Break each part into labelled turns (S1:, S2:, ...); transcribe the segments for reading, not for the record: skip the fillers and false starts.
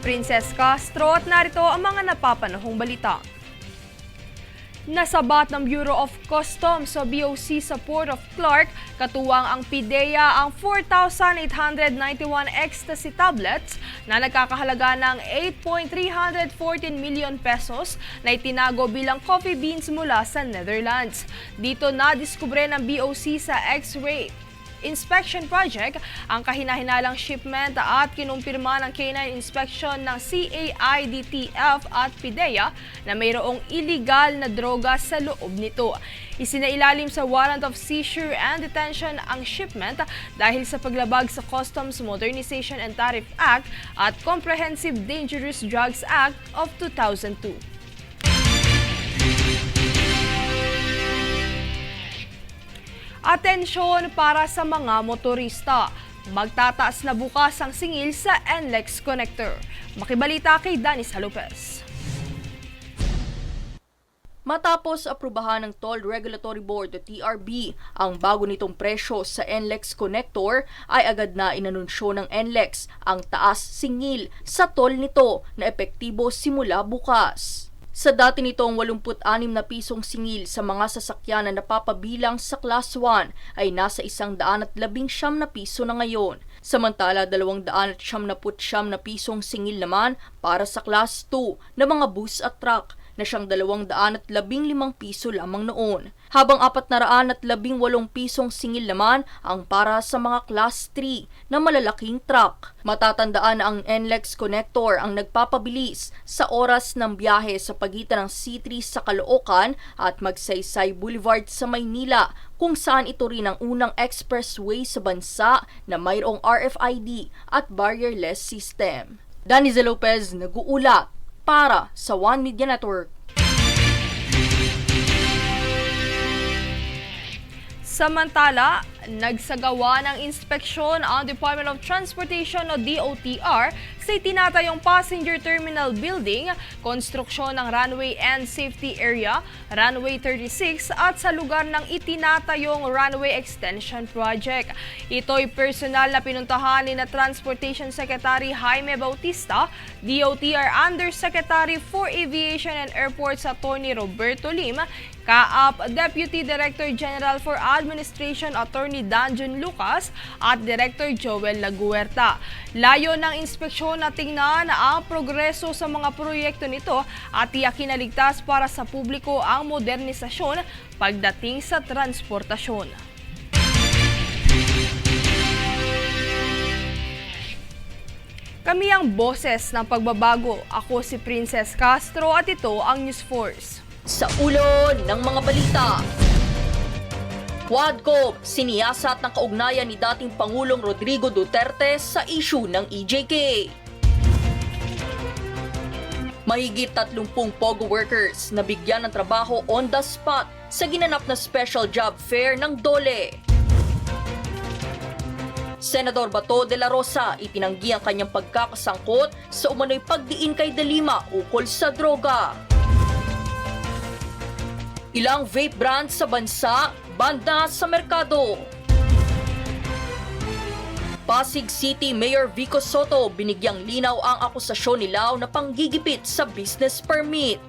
S1: Princess Castro at narito ang mga napapanahong balita. Nasabat ng Bureau of Customs sa BOC sa Port of Clark, katuwang ang PIDEA ang 4,891 ecstasy tablets na nagkakahalaga ng 8.314 million pesos na itinago bilang coffee beans mula sa Netherlands. Dito nadiskubre ng BOC sa X-ray Inspection Project ang kahinahinalang shipment at kinumpirma ng Canine Inspection ng CAIDTF at PIDEA na mayroong illegal na droga sa loob nito. Isinailalim sa warrant of seizure and detention ang shipment dahil sa paglabag sa Customs Modernization and Tariff Act at Comprehensive Dangerous Drugs Act of 2002. Atensyon para sa mga motorista. Magtataas na bukas ang singil sa NLEX Connector. Makibalita kay Danisa Lopez.
S2: Matapos aprubahan ng Toll Regulatory Board o TRB ang bago nitong presyo sa NLEX Connector, ay agad na inanunsyo ng NLEX ang taas singil sa toll nito na epektibo simula bukas. Sa dati nitong 86 na pisong singil sa mga sasakyan na napapabilang sa Class 1 ay nasa 119 na piso na ngayon. Samantala 299 na pisong singil naman para sa Class 2 na mga bus at truck na siyang 215 piso lamang noon. Habang 418 pisong singil naman ang para sa mga Class 3 na malalaking truck. Matatandaan na ang NLEX Connector ang nagpapabilis sa oras ng biyahe sa pagitan ng C3 sa Caloocan at Magsaysay Boulevard sa Maynila, kung saan ito rin ang unang expressway sa bansa na mayroong RFID at barrierless system. Danisa Lopez, nag-uulat para sa One Media Network.
S1: Samantala, nagsagawa ng inspeksyon ang Department of Transportation o DOTR sa itinatayong passenger terminal building, konstruksyon ng runway and safety area, runway 36 at sa lugar ng itinatayong runway extension project. Ito'y personal na pinuntahan ni na Transportation Secretary Jaime Bautista, DOTR Undersecretary for Aviation and Airports Attorney Roberto Lim, CAAP Deputy Director General for Administration Attorney Danjon Lucas at Director Joel Laguerta. Layo ng inspeksyon na tingnan ang progreso sa mga proyekto nito at tiyakin na ligtas para sa publiko ang modernisasyon pagdating sa transportasyon. Kami ang boses ng pagbabago. Ako si Princess Castro at ito ang News Force.
S2: Sa ulo ng mga balita, Quadcom, siniyasat ng kaugnayan ni dating Pangulong Rodrigo Duterte sa issue ng EJK. Mahigit 30 POGO workers na bigyan ng trabaho on the spot sa ginanap na special job fair ng DOLE. Senador Bato de la Rosa itinanggi ang kanyang pagkakasangkot sa umano'y pagdiin kay De Lima ukol sa droga. Ilang vape brands sa bansa, banda sa merkado. Pasig City Mayor Vico Soto binigyang linaw ang akusasyon ni Lau na panggigipit sa business permit.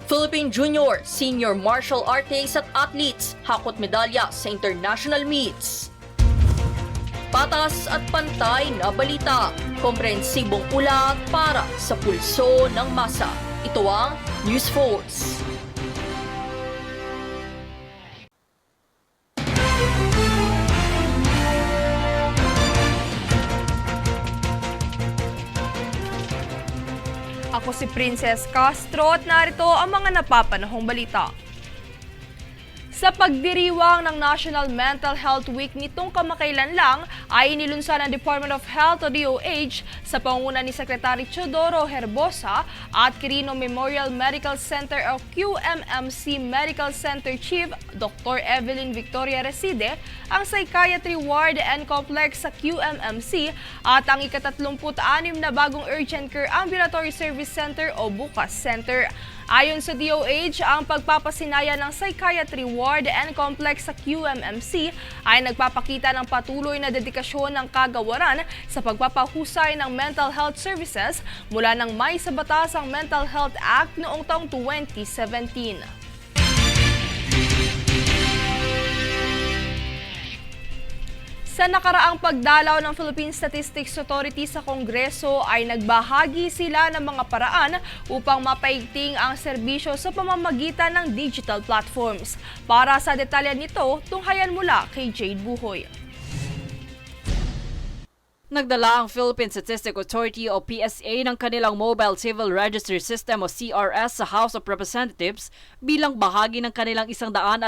S2: Philippine Junior, Senior Martial Artists at Athletes hakot medalya sa international meets. Patas at pantay na balita, komprehensibong ulat para sa pulso ng masa. Ito ang News Force.
S1: Ako si Princess Castro at narito ang mga napapanahong balita. Sa pagdiriwang ng National Mental Health Week nitong kamakailan lang ay inilunsad ng Department of Health o DOH sa pangunguna ni Secretary Teodoro Herbosa at Quirino Memorial Medical Center o QMMC Medical Center Chief Dr. Evelyn Victoria Reside ang Psychiatry Ward and Complex sa QMMC at ang ika-36 na bagong Urgent Care Ambulatory Service Center o BUCAS Center. Ayon sa DOH, ang pagpapasinaya ng Psychiatry Ward and Complex sa QMMC ay nagpapakita ng patuloy na dedikasyon ng kagawaran sa pagpapahusay ng mental health services mula nang may sa batas ang Mental Health Act noong taong 2017. Sa nakaraang pagdalaw ng Philippine Statistics Authority sa Kongreso ay nagbahagi sila ng mga paraan upang mapaigting ang serbisyo sa pamamagitan ng digital platforms. Para sa detalye nito, tunghayan mula kay Jade Buhoy.
S3: Nagdala ang Philippine Statistics Authority o PSA ng kanilang Mobile Civil Registry System o CRS sa House of Representatives bilang bahagi ng kanilang 117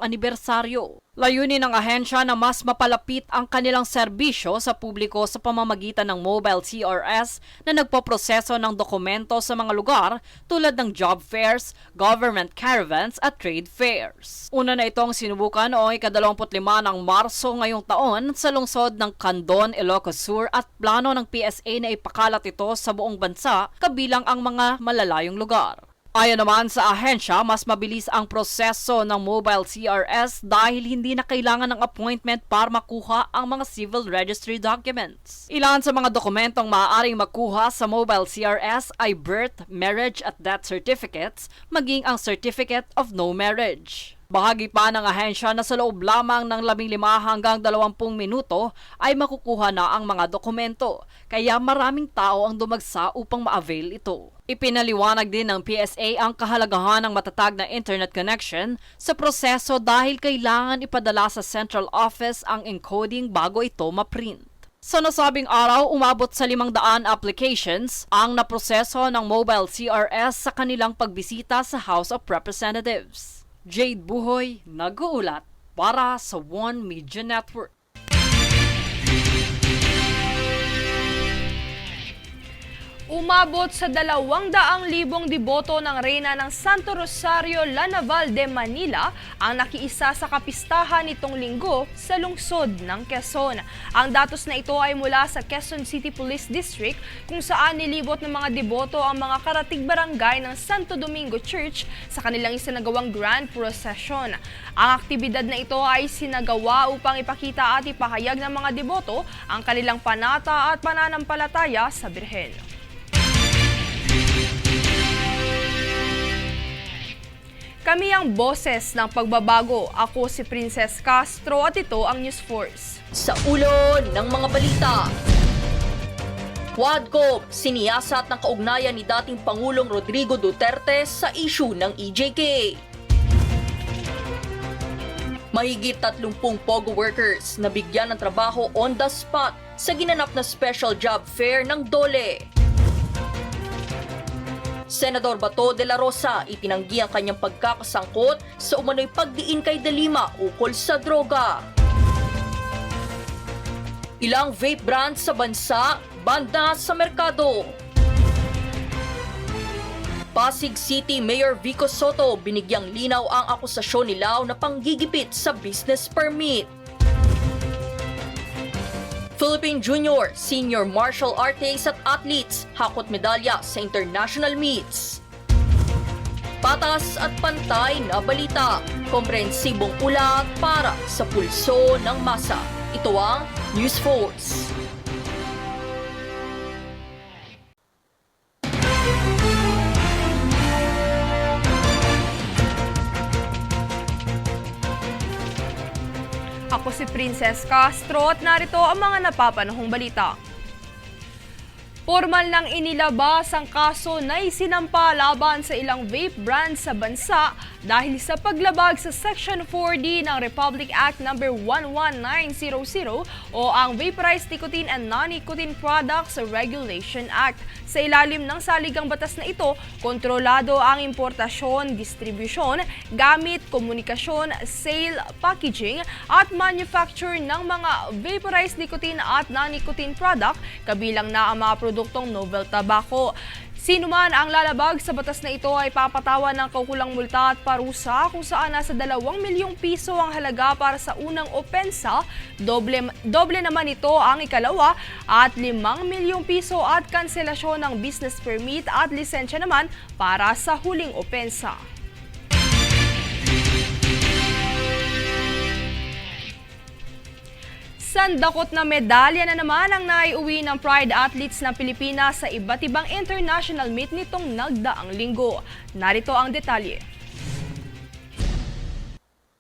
S3: anibersaryo. Layunin ng ahensya na mas mapalapit ang kanilang serbisyo sa publiko sa pamamagitan ng mobile CRS na nagpoproseso ng dokumento sa mga lugar tulad ng job fairs, government caravans at trade fairs. Una na itong sinubukan noong ika-25 ng Marso ngayong taon sa lungsod ng Candon, Ilocos Sur at plano ng PSA na ipakalat ito sa buong bansa kabilang ang mga malalayong lugar. Ayon naman sa ahensya, mas mabilis ang proseso ng mobile CRS dahil hindi na kailangan ng appointment para makuha ang mga civil registry documents. Ilan sa mga dokumentong maaaring makuha sa mobile CRS ay birth, marriage at death certificates, maging ang certificate of no marriage. Bahagi pa ng ahensya na sa loob lamang ng 15 hanggang 20 minuto ay makukuha na ang mga dokumento, kaya maraming tao ang dumagsa upang ma-avail ito. Ipinaliwanag din ng PSA ang kahalagahan ng matatag na internet connection sa proseso dahil kailangan ipadala sa central office ang encoding bago ito ma-print. Sa nasabing araw, umabot sa 500 applications ang naproseso ng mobile CRS sa kanilang pagbisita sa House of Representatives. Jade Buhoy, nag-uulat para sa One Media Network.
S1: Umabot sa 200,000 deboto ng Reyna ng Santo Rosario, La Naval de Manila ang nakiisa sa kapistahan nitong linggo sa lungsod ng Quezon. Ang datos na ito ay mula sa Quezon City Police District kung saan nilibot ng mga deboto ang mga karatig barangay ng Santo Domingo Church sa kanilang isinagawang Grand Procession. Ang aktibidad na ito ay sinagawa upang ipakita at ipahayag ng mga deboto ang kanilang panata at pananampalataya sa Birhen. Kami ang boses ng pagbabago. Ako si Princess Castro at ito ang News Force.
S2: Sa ulo ng mga balita. Quadcom, siniyasat ng kaugnayan ni dating Pangulong Rodrigo Duterte sa issue ng EJK. Mahigit 30 POGO workers na bigyan ng trabaho on the spot sa ginanap na special job fair ng DOLE. Senador Bato de la Rosa itinanggi ang kanyang pagkakasangkot sa umano'y pagdiin kay De Lima ukol sa droga. Ilang vape brands sa bansa, banda sa merkado. Pasig City Mayor Vico Soto binigyang linaw ang akusasyon ni Lau na panggigipit sa business permit. Philippine Junior, Senior Martial Artists at Athletes hakot medalya sa international meets. Patas at pantay na balita, komprehensibong ulat para sa pulso ng masa. Ito ang News Force.
S1: Ako si Princess Castro at narito ang mga napapanahong balita. Formal nang inilabas ang kaso na isinampa laban sa ilang vape brands sa bansa dahil sa paglabag sa Section 4D ng Republic Act No. 11900 o ang Vaporized Nicotine and Non-Nicotine Products Regulation Act. Sa ilalim ng saligang batas na ito, kontrolado ang importasyon, distribusyon, gamit, komunikasyon, sale, packaging at manufacture ng mga vaporized nicotine at non-nicotine product, kabilang na ang mga produktong novel tobacco. Sino man ang lalabag sa batas na ito ay papatawan ng kaukulang multa at parusa kung saan nasa 2 milyong piso ang halaga para sa unang opensa, doble naman ito ang ikalawa at 5 milyong piso at kanselasyon ng business permit at lisensya naman para sa huling opensa. Sandakot na medalya na naman ang naiuwi ng Pride athletes ng Pilipinas sa iba't ibang international meet nitong nagdaang linggo. Narito ang detalye.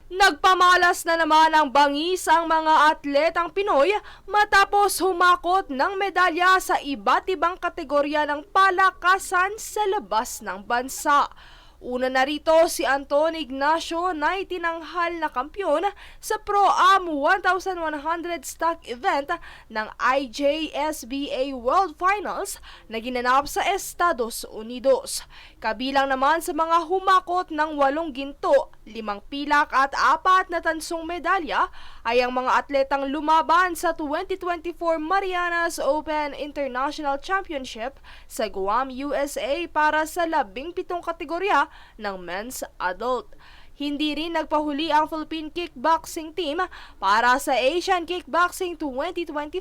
S1: Nagpamalas na naman ang bangis ang mga atletang Pinoy matapos humakot ng medalya sa iba't ibang kategorya ng palakasan sa labas ng bansa. Una na rito si Anton Ignacio na itinanghal na kampyon sa Pro-Am 1,100 stock event ng IJSBA World Finals na ginanap sa Estados Unidos. Kabilang naman sa mga humakot ng 8 ginto, 5 pilak at 4 na tansong medalya ay ang mga atletang lumaban sa 2024 Marianas Open International Championship sa Guam, USA para sa 17 kategorya ng men's adult. Hindi rin nagpahuli ang Philippine Kickboxing Team para sa Asian Kickboxing 2024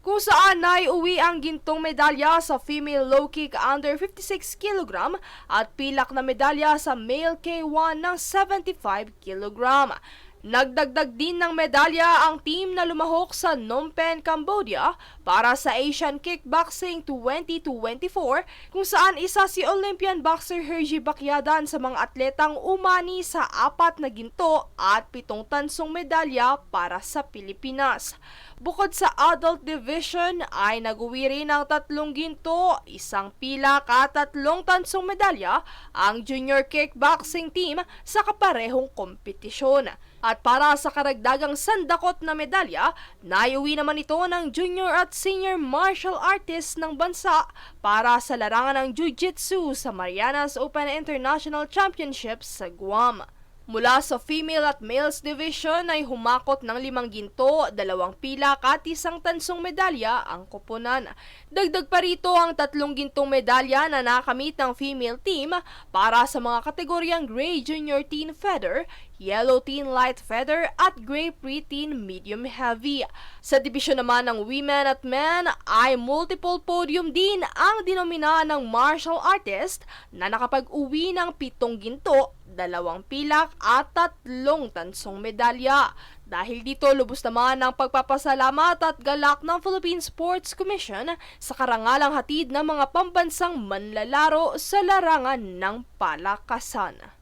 S1: kung saan naiuwi ang gintong medalya sa female low kick under 56 kg at pilak na medalya sa male K1 ng 75 kg. Nagdagdag din ng medalya ang team na lumahok sa Phnom Penh, Cambodia para sa Asian Kickboxing 2024 kung saan isa si Olympian boxer Hergy Bacyadan sa mga atletang umani sa 4 na ginto at 7 tansong medalya para sa Pilipinas. Bukod sa adult division ay nag-uwi rin ng 3 ginto, 1 pilak at 3 tansong medalya ang junior kickboxing team sa kaparehong kompetisyon. At para sa karagdagang sandakot na medalya, naiuwi naman ito ng junior at senior martial artist ng bansa para sa larangan ng Jiu-Jitsu sa Marianas Open International Championship sa Guam. Mula sa female at males division ay humakot ng 5 ginto, 2 pilak at 1 tansong medalya ang koponan. Dagdag pa rito ang 3 gintong medalya na nakamit ng female team para sa mga kategoryang Gray Junior Teen Feather, Yellow Teen Light Feather at Gray Pre-Teen Medium Heavy. Sa dibisyon naman ng women at men ay multiple podium din ang dinomina ng martial artist na nakapag-uwi ng 7 ginto, 2 pilak at 3 tansong medalya. Dahil dito, lubos naman ang pagpapasalamat at galak ng Philippine Sports Commission sa karangalang hatid ng mga pambansang manlalaro sa larangan ng palakasan.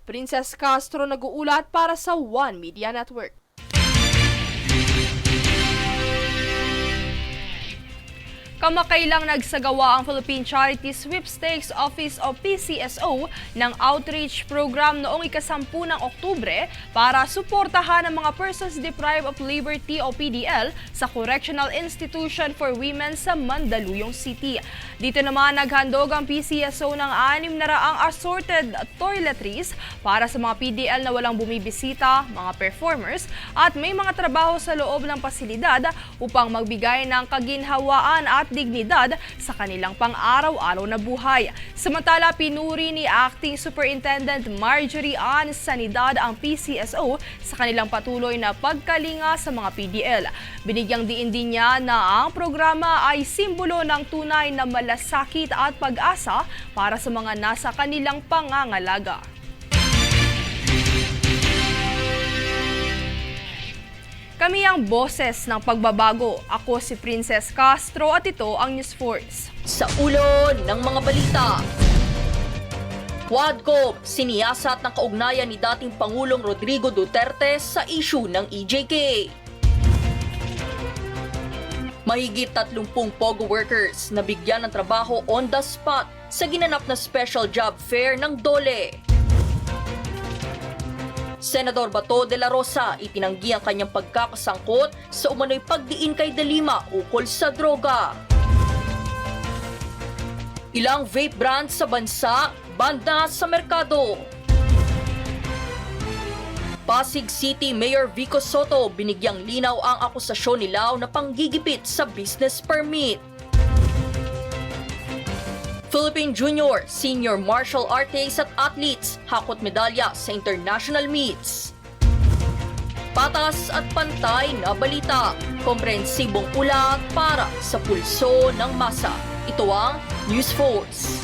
S1: Princess Castro nag-uulat para sa One Media Network. Kamakailang nagsagawa ang Philippine Charity Sweepstakes Office o PCSO ng outreach program noong ika-10 ng Oktubre para suportahan ang mga persons deprived of liberty o PDL sa Correctional Institution for Women sa Mandaluyong City. Dito naman naghandog ang PCSO ng 600 assorted toiletries para sa mga PDL na walang bumibisita, mga performers at may mga trabaho sa loob ng pasilidad upang magbigay ng kaginhawaan at dignidad sa kanilang pang-araw-araw na buhay. Samantala, pinuri ni Acting Superintendent Marjorie Ann Sanidad ang PCSO sa kanilang patuloy na pagkalinga sa mga PDL. Binigyang diin din niya na ang programa ay simbolo ng tunay na malasakit at pag-asa para sa mga nasa kanilang pangangalaga. Kami ang boses ng pagbabago. Ako si Princess Castro at ito ang News Force.
S2: Sa ulo ng mga balita. Quadcom, siniyasat ng kaugnayan ni dating Pangulong Rodrigo Duterte sa issue ng EJK. Mahigit 30 POGO workers na bigyan ng trabaho on the spot sa ginanap na special job fair ng DOLE. Senador Bato de la Rosa itinanggi ang kanyang pagkakasangkot sa umano'y pagdiin kay De Lima ukol sa droga. Ilang vape brands sa bansa, banda sa merkado. Pasig City Mayor Vico Soto binigyang linaw ang akusasyon ni Lau na panggigipit sa business permit. Philippine Junior, Senior Martial Artists at Athletes hakot medalya sa international meets. Patas at pantay na balita, komprehensibong ulat para sa pulso ng masa. Ito ang News Force.